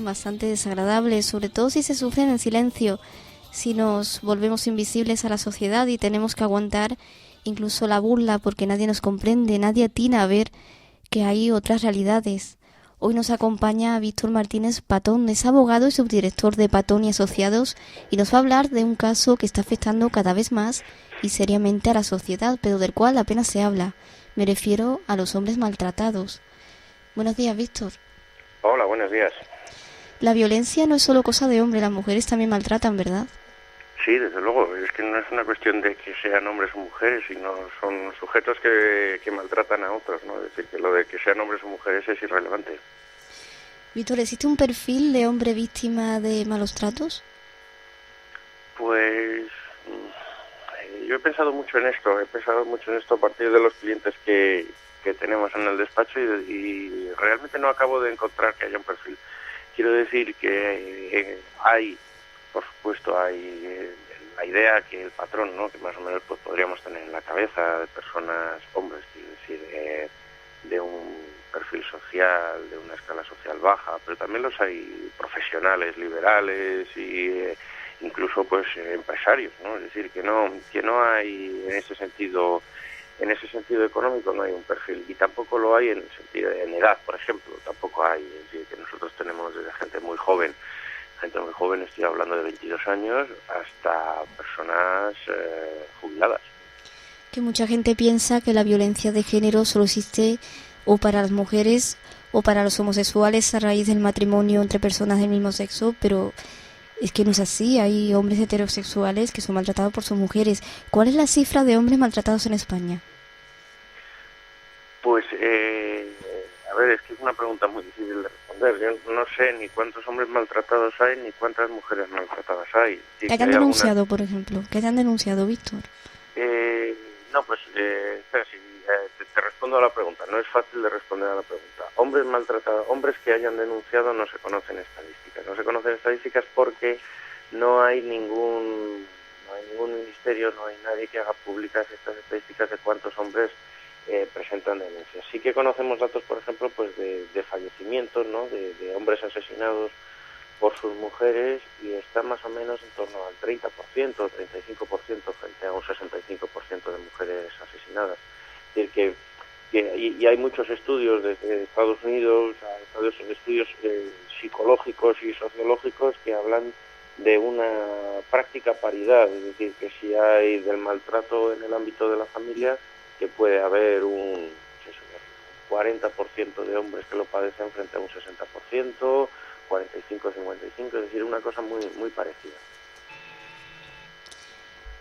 bastante desagradables, sobre todo si se sufren en silencio, si nos volvemos invisibles a la sociedad y tenemos que aguantar incluso la burla porque nadie nos comprende, nadie atina a ver que hay otras realidades. Hoy nos acompaña Víctor Martínez Patón, es abogado y subdirector de Patón y Asociados, y nos va a hablar de un caso que está afectando cada vez más y seriamente a la sociedad, pero del cual apenas se habla. Me refiero a los hombres maltratados. Buenos días, Víctor. Hola, buenos días. La violencia no es solo cosa de hombres, las mujeres también maltratan, ¿verdad? Sí, desde luego, es que no es una cuestión de que sean hombres o mujeres, sino son sujetos que maltratan a otros, ¿no? Es decir, que lo de que sean hombres o mujeres es irrelevante. Víctor, ¿existe un perfil de hombre víctima de malos tratos? Pues yo he pensado mucho en esto, a partir de los clientes que tenemos en el despacho y realmente no acabo de encontrar que haya un perfil. Quiero decir que hay, por supuesto, la idea que el patrón, ¿no?, que más o menos pues podríamos tener en la cabeza de personas, hombres, quiero decir, de un perfil social, de una escala social baja, pero también los hay profesionales, liberales y incluso pues empresarios, ¿no? Es decir, que no hay en ese sentido económico no hay un perfil, y tampoco lo hay en el sentido en edad, por ejemplo, tampoco hay. Es decir, que nosotros tenemos desde gente muy joven, estoy hablando de 22 años, hasta personas jubiladas. Que mucha gente piensa que la violencia de género solo existe o para las mujeres o para los homosexuales a raíz del matrimonio entre personas del mismo sexo, pero es que no es así. Hay hombres heterosexuales que son maltratados por sus mujeres. ¿Cuál es la cifra de hombres maltratados en España? Pues, a ver, es que es una pregunta muy difícil de responder. Yo no sé ni cuántos hombres maltratados hay, ni cuántas mujeres maltratadas hay. Sí, Que que hayan hay algunas. denunciado, por ejemplo. Que hayan denunciado, Víctor. No, pues, espera, sí, te respondo a la pregunta. No es fácil de responder a la pregunta. Hombres maltratados, hombres que hayan denunciado, no se conocen estadísticas. No se conocen estadísticas porque no hay ningún ministerio, no hay nadie que haga públicas estas estadísticas de cuántos hombres presentan denuncias. Sí que conocemos datos, por ejemplo, pues de fallecimientos, ¿no?, de hombres asesinados por sus mujeres, y está más o menos en torno al 30%, 35% frente a un 65% de mujeres asesinadas. Es decir, y hay muchos estudios desde Estados Unidos, estudios psicológicos y sociológicos que hablan de una práctica paridad, es decir, que si hay del maltrato en el ámbito de la familia, que puede haber un 40% de hombres que lo padecen frente a un 60%, 45-55, es decir, una cosa muy, muy parecida.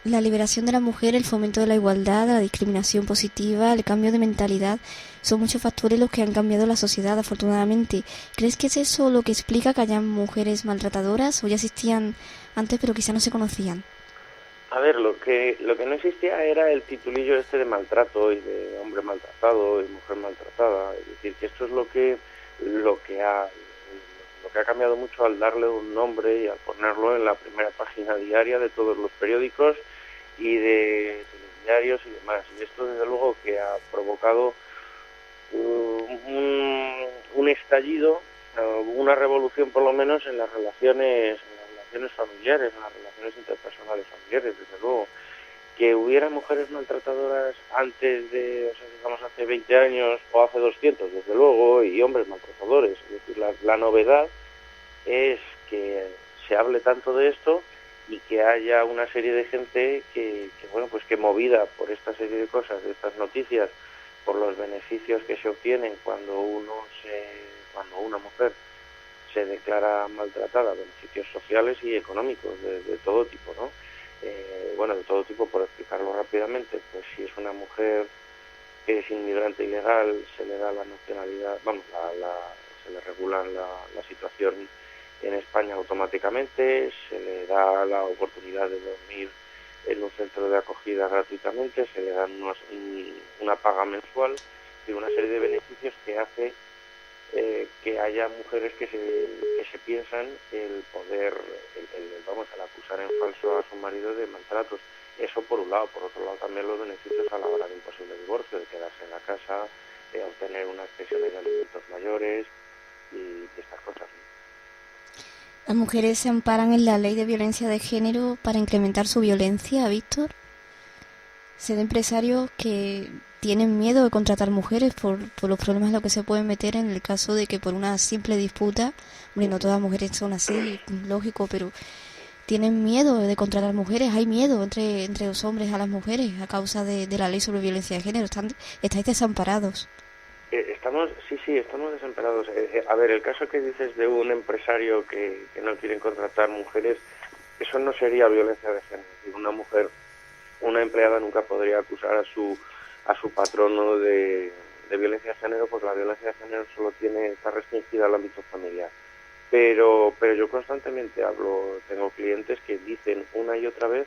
La liberación de la mujer, el fomento de la igualdad, la discriminación positiva, el cambio de mentalidad, son muchos factores los que han cambiado la sociedad, afortunadamente. ¿Crees que es eso lo que explica que hayan mujeres maltratadoras o ya existían antes pero quizá no se conocían? A ver, lo que no existía era el titulillo este de maltrato y de hombre maltratado y mujer maltratada. Es decir, que esto es lo que ha cambiado mucho al darle un nombre y al ponerlo en la primera página diaria de todos los periódicos y de telediarios y demás. Y esto, desde luego, que ha provocado un estallido, una revolución por lo menos en las relaciones familiares, en las relaciones interpersonales familiares, desde luego. Que hubiera mujeres maltratadoras antes de, o sea, digamos, hace 20 años o hace 200, desde luego, y hombres maltratadores. Es decir, la novedad es que se hable tanto de esto y que haya una serie de gente bueno, pues que, movida por esta serie de cosas, de estas noticias, por los beneficios que se obtienen cuando una mujer se declara maltratada, beneficios sociales y económicos de todo tipo, ¿no? Bueno, de todo tipo, por explicarlo rápidamente, pues si es una mujer que es inmigrante ilegal, se le da la nacionalidad, vamos, se le regula la situación en España automáticamente, se le da la oportunidad de dormir en un centro de acogida gratuitamente, se le dan una paga mensual y una serie de beneficios que hace que haya mujeres que se piensan el poder, al acusar en falso a su marido de maltratos. Eso por un lado. Por otro lado, también los beneficios a la hora de un posible divorcio, de quedarse en la casa, de obtener una accesión de alimentos mayores y estas cosas, ¿no? Las mujeres se amparan en la ley de violencia de género para incrementar su violencia, Víctor. Ser empresarios que tienen miedo de contratar mujeres por los problemas en los que se pueden meter en el caso de que por una simple disputa, hombre, no todas las mujeres son así, lógico, pero tienen miedo de contratar mujeres, hay miedo entre los hombres a las mujeres a causa de la ley sobre violencia de género, estáis desamparados. Estamos desamparados. A ver, el caso que dices de un empresario que no quiere contratar mujeres, eso no sería violencia de género. Una empleada nunca podría acusar a su patrono de violencia de género, porque la violencia de género está restringida al ámbito familiar. Pero yo constantemente tengo clientes que dicen una y otra vez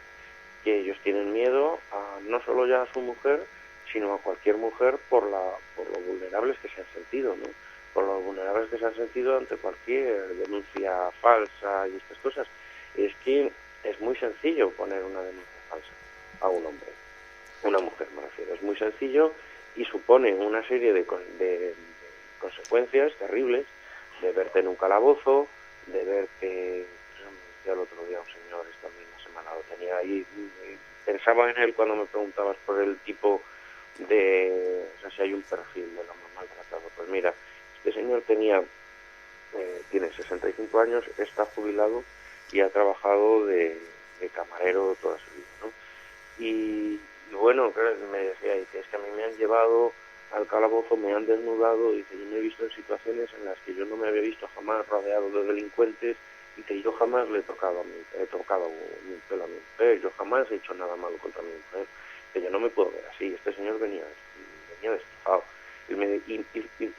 que ellos tienen miedo no solo ya a su mujer, sino a cualquier mujer por lo vulnerables que se han sentido, ¿no? Por lo vulnerables que se han sentido ante cualquier denuncia falsa y estas cosas. Es que es muy sencillo poner una denuncia falsa a un hombre, una mujer me refiero, es muy sencillo y supone una serie de consecuencias terribles, de verte en un calabozo, de verte, ya el otro día un señor esta misma semana lo tenía ahí, pensaba en él cuando me preguntabas por el tipo de, o sea, si hay un perfil de lo maltratado. Pues mira, este señor tiene 65 años, está jubilado y ha trabajado de camarero toda su vida, ¿no? Y bueno, me decía, dice, es que a mí me han llevado al calabozo, me han desnudado, dice, yo me he visto en situaciones en las que yo no me había visto jamás rodeado de delincuentes, y que yo jamás he tocado mi pelo a mi mujer, yo jamás he hecho nada malo contra mi mujer, que yo no me puedo ver así. Este señor venía destrozado.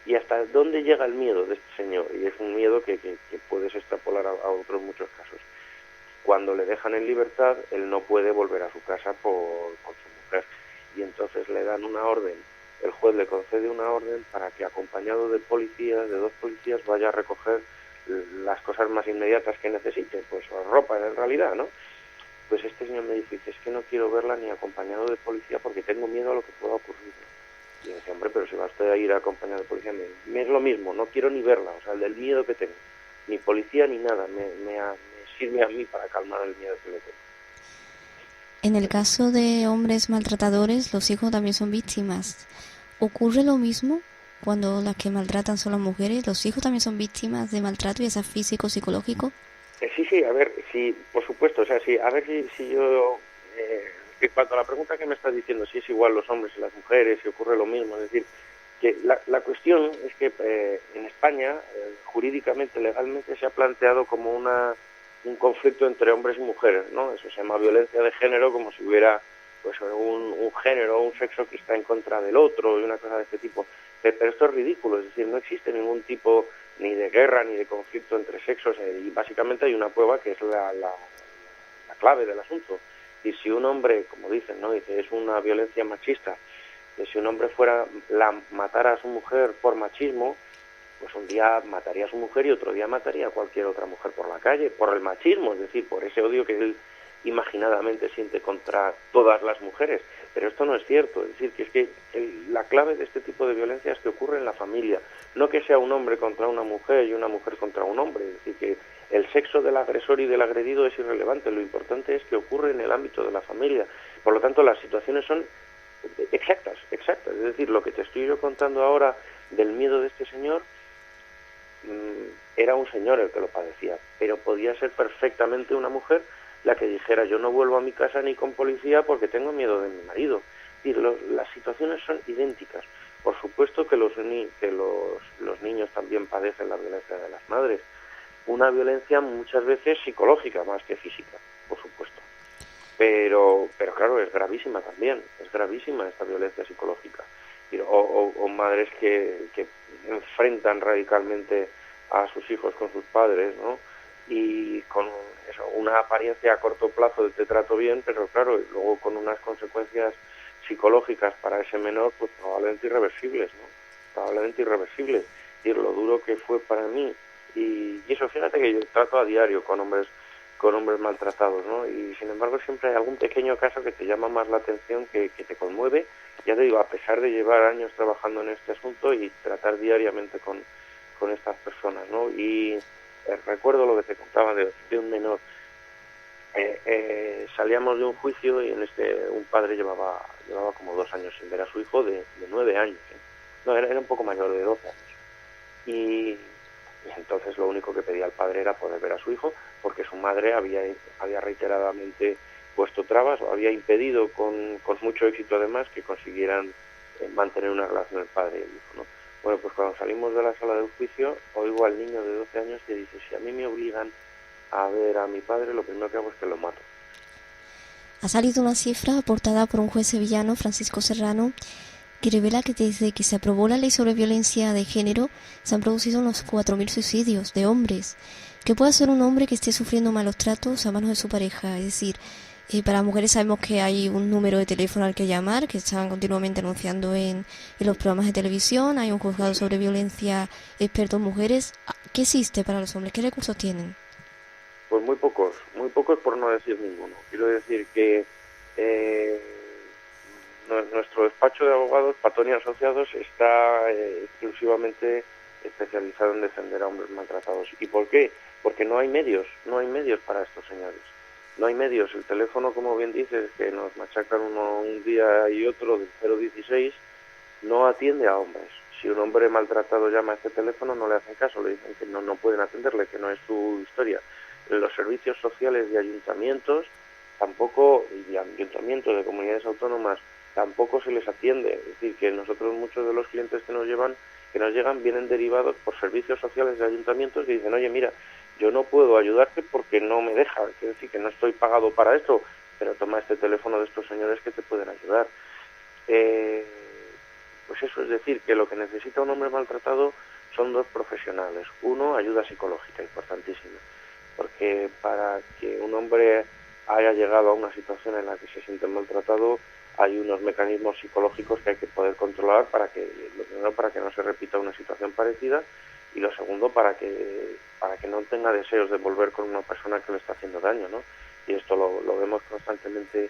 Y hasta dónde llega el miedo de este señor, y es un miedo que puedes extrapolar a otros muchos casos. Cuando le dejan en libertad, él no puede volver a su casa con su mujer, y entonces le dan una orden, el juez le concede una orden para que, acompañado de dos policías, vaya a recoger las cosas más inmediatas que necesite, pues ropa en realidad, ¿no? Pues este señor me dice, es que no quiero verla ni acompañado de policía porque tengo miedo a lo que pueda ocurrir. Y yo decía, hombre, pero si va usted a ir acompañado de policía, me es lo mismo, no quiero ni verla, o sea, del miedo que tengo. Ni policía ni nada, me sirve a mí para calmar el miedo que le tengo. En el caso de hombres maltratadores, los hijos también son víctimas. ¿Ocurre lo mismo cuando las que maltratan son las mujeres? ¿Los hijos también son víctimas de maltrato, ya sea físico o psicológico? Sí, a ver, sí, por supuesto, o sea, sí, a ver si yo, en cuanto a la pregunta que me estás diciendo, si es igual los hombres y las mujeres, si ocurre lo mismo, es decir, que la cuestión es que en España, jurídicamente, legalmente, se ha planteado como un conflicto entre hombres y mujeres, ¿no? Eso se llama violencia de género, como si hubiera pues un género o un sexo que está en contra del otro y una cosa de este tipo. Pero esto es ridículo, es decir, no existe ningún tipo ni de guerra ni de conflicto entre sexos, y básicamente hay una prueba que es la clave del asunto. Y si un hombre, como dicen, ¿no? Dice, es una violencia machista, que si un hombre matara a su mujer por machismo, pues un día mataría a su mujer y otro día mataría a cualquier otra mujer por la calle, por el machismo, es decir, por ese odio que él imaginadamente siente contra todas las mujeres. Pero esto no es cierto, es decir, que es que la clave de este tipo de violencia es que ocurre en la familia, no que sea un hombre contra una mujer y una mujer contra un hombre, es decir, que el sexo del agresor y del agredido es irrelevante, lo importante es que ocurre en el ámbito de la familia. Por lo tanto, las situaciones son exactas, es decir, lo que te estoy yo contando ahora del miedo de este señor, era un señor el que lo padecía, pero podía ser perfectamente una mujer la que dijera, yo no vuelvo a mi casa ni con policía porque tengo miedo de mi marido. Y las situaciones son idénticas. Por supuesto que los niños también padecen la violencia de las madres, una violencia muchas veces psicológica más que física, por supuesto. Pero claro, es gravísima también, es gravísima esta violencia psicológica. O madres que enfrentan radicalmente a sus hijos con sus padres, ¿no? Y con eso, una apariencia a corto plazo de te trato bien, pero claro, luego con unas consecuencias psicológicas para ese menor, pues probablemente irreversibles, ¿no? Probablemente irreversibles. Y lo duro que fue para mí. Y eso, fíjate que yo trato a diario con hombres maltratados, ¿no? Y sin embargo siempre hay algún pequeño caso que te llama más la atención, que te conmueve, ya te digo, a pesar de llevar años trabajando en este asunto y tratar diariamente con estas personas, ¿no? Y recuerdo lo que te contaba de un menor. Salíamos de un juicio y un padre llevaba como 2 años sin ver a su hijo de 9 años. No, era un poco mayor, de 12 años. Y entonces lo único que pedía el padre era poder ver a su hijo, porque su madre había reiteradamente puesto trabas o había impedido con mucho éxito además que consiguieran mantener una relación el padre y el hijo, ¿no? Bueno, pues cuando salimos de la sala del juicio, oigo al niño de 12 años que dice: si a mí me obligan a ver a mi padre, lo primero que hago es que lo mato. Ha salido una cifra aportada por un juez sevillano, Francisco Serrano, que revela que desde que se aprobó la ley sobre violencia de género se han producido unos 4.000 suicidios de hombres. ¿Qué puede hacer un hombre que esté sufriendo malos tratos a manos de su pareja? Es decir, para mujeres sabemos que hay un número de teléfono al que llamar, que están continuamente anunciando en los programas de televisión, hay un juzgado sobre violencia experto en mujeres. ¿Qué existe para los hombres? ¿Qué recursos tienen? Pues muy pocos por no decir ninguno. Quiero decir que nuestro despacho de abogados, Patón y Asociados, está exclusivamente especializado en defender a hombres maltratados. ¿Y por qué? Porque no hay medios para estos señores. No hay medios. El teléfono, como bien dices, que nos machacan uno un día y otro del 016, no atiende a hombres. Si un hombre maltratado llama a este teléfono, no le hacen caso, le dicen que no pueden atenderle, que no es su historia. En los servicios sociales de ayuntamientos tampoco, y de ayuntamientos de comunidades autónomas, tampoco se les atiende. Es decir, que nosotros, muchos de los clientes que nos llegan vienen derivados por servicios sociales de ayuntamientos que dicen: oye, mira, yo no puedo ayudarte porque no me deja, quiero decir que no estoy pagado para esto, pero toma este teléfono de estos señores que te pueden ayudar. Pues eso, es decir, que lo que necesita un hombre maltratado son 2 profesionales. Uno, ayuda psicológica, importantísima, porque para que un hombre haya llegado a una situación en la que se siente maltratado, hay unos mecanismos psicológicos que hay que poder controlar para que, lo primero, para que no se repita una situación parecida, y lo segundo, para que no tenga deseos de volver con una persona que le está haciendo daño, ¿no? Y esto lo vemos constantemente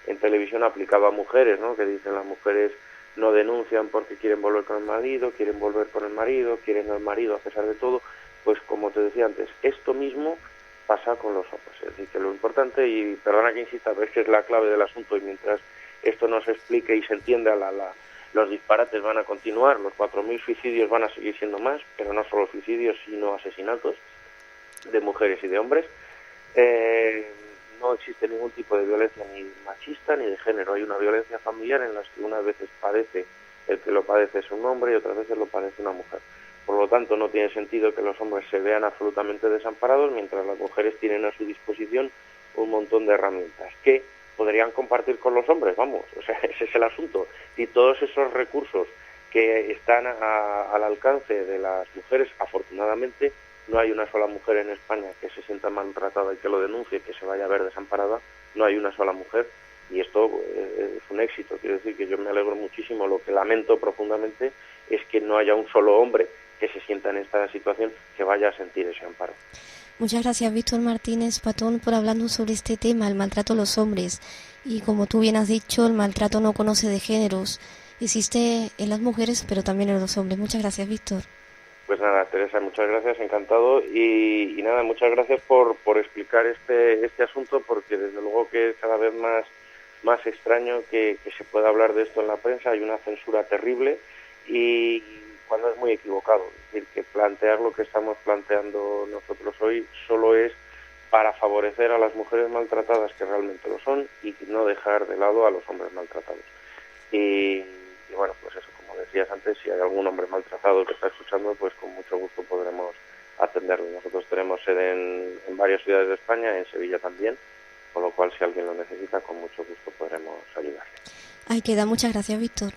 en televisión aplicado a mujeres, ¿no? Que dicen: las mujeres no denuncian porque quieren volver con el marido, quieren volver con el marido, quieren al marido a pesar de todo. Pues como te decía antes, esto mismo pasa con los hombres. Es decir, que lo importante, y perdona que insista, pero es que es la clave del asunto, y mientras esto no se explique y se entienda, los disparates van a continuar, los 4.000 suicidios van a seguir siendo más, pero no solo suicidios, sino asesinatos de mujeres y de hombres. No existe ningún tipo de violencia ni machista ni de género. Hay una violencia familiar en la que unas veces padece, el que lo padece es un hombre y otras veces lo padece una mujer. Por lo tanto, no tiene sentido que los hombres se vean absolutamente desamparados, mientras las mujeres tienen a su disposición un montón de herramientas que podrían compartir con los hombres, vamos, o sea, ese es el asunto. Y todos esos recursos que están al alcance de las mujeres, afortunadamente, no hay una sola mujer en España que se sienta maltratada y que lo denuncie, que se vaya a ver desamparada, no hay una sola mujer, y esto es un éxito. Quiero decir que yo me alegro muchísimo. Lo que lamento profundamente es que no haya un solo hombre que se sienta en esta situación que vaya a sentir ese amparo. Muchas gracias, Víctor Martínez Patón, por hablarnos sobre este tema, el maltrato a los hombres. Y como tú bien has dicho, el maltrato no conoce de géneros. Existe en las mujeres, pero también en los hombres. Muchas gracias, Víctor. Pues nada, Teresa, muchas gracias, encantado. Y nada, muchas gracias por explicar este asunto, porque desde luego que es cada vez más extraño que se pueda hablar de esto en la prensa. Hay una censura terrible y cuando es muy equivocado. Es decir, que plantear lo que estamos planteando nosotros hoy solo es para favorecer a las mujeres maltratadas, que realmente lo son, y no dejar de lado a los hombres maltratados. Y bueno, pues eso, como decías antes, si hay algún hombre maltratado que está escuchando, pues con mucho gusto podremos atenderlo. Nosotros tenemos sede en varias ciudades de España, en Sevilla también, con lo cual si alguien lo necesita, con mucho gusto podremos ayudarle. Ahí queda. Muchas gracias, Víctor.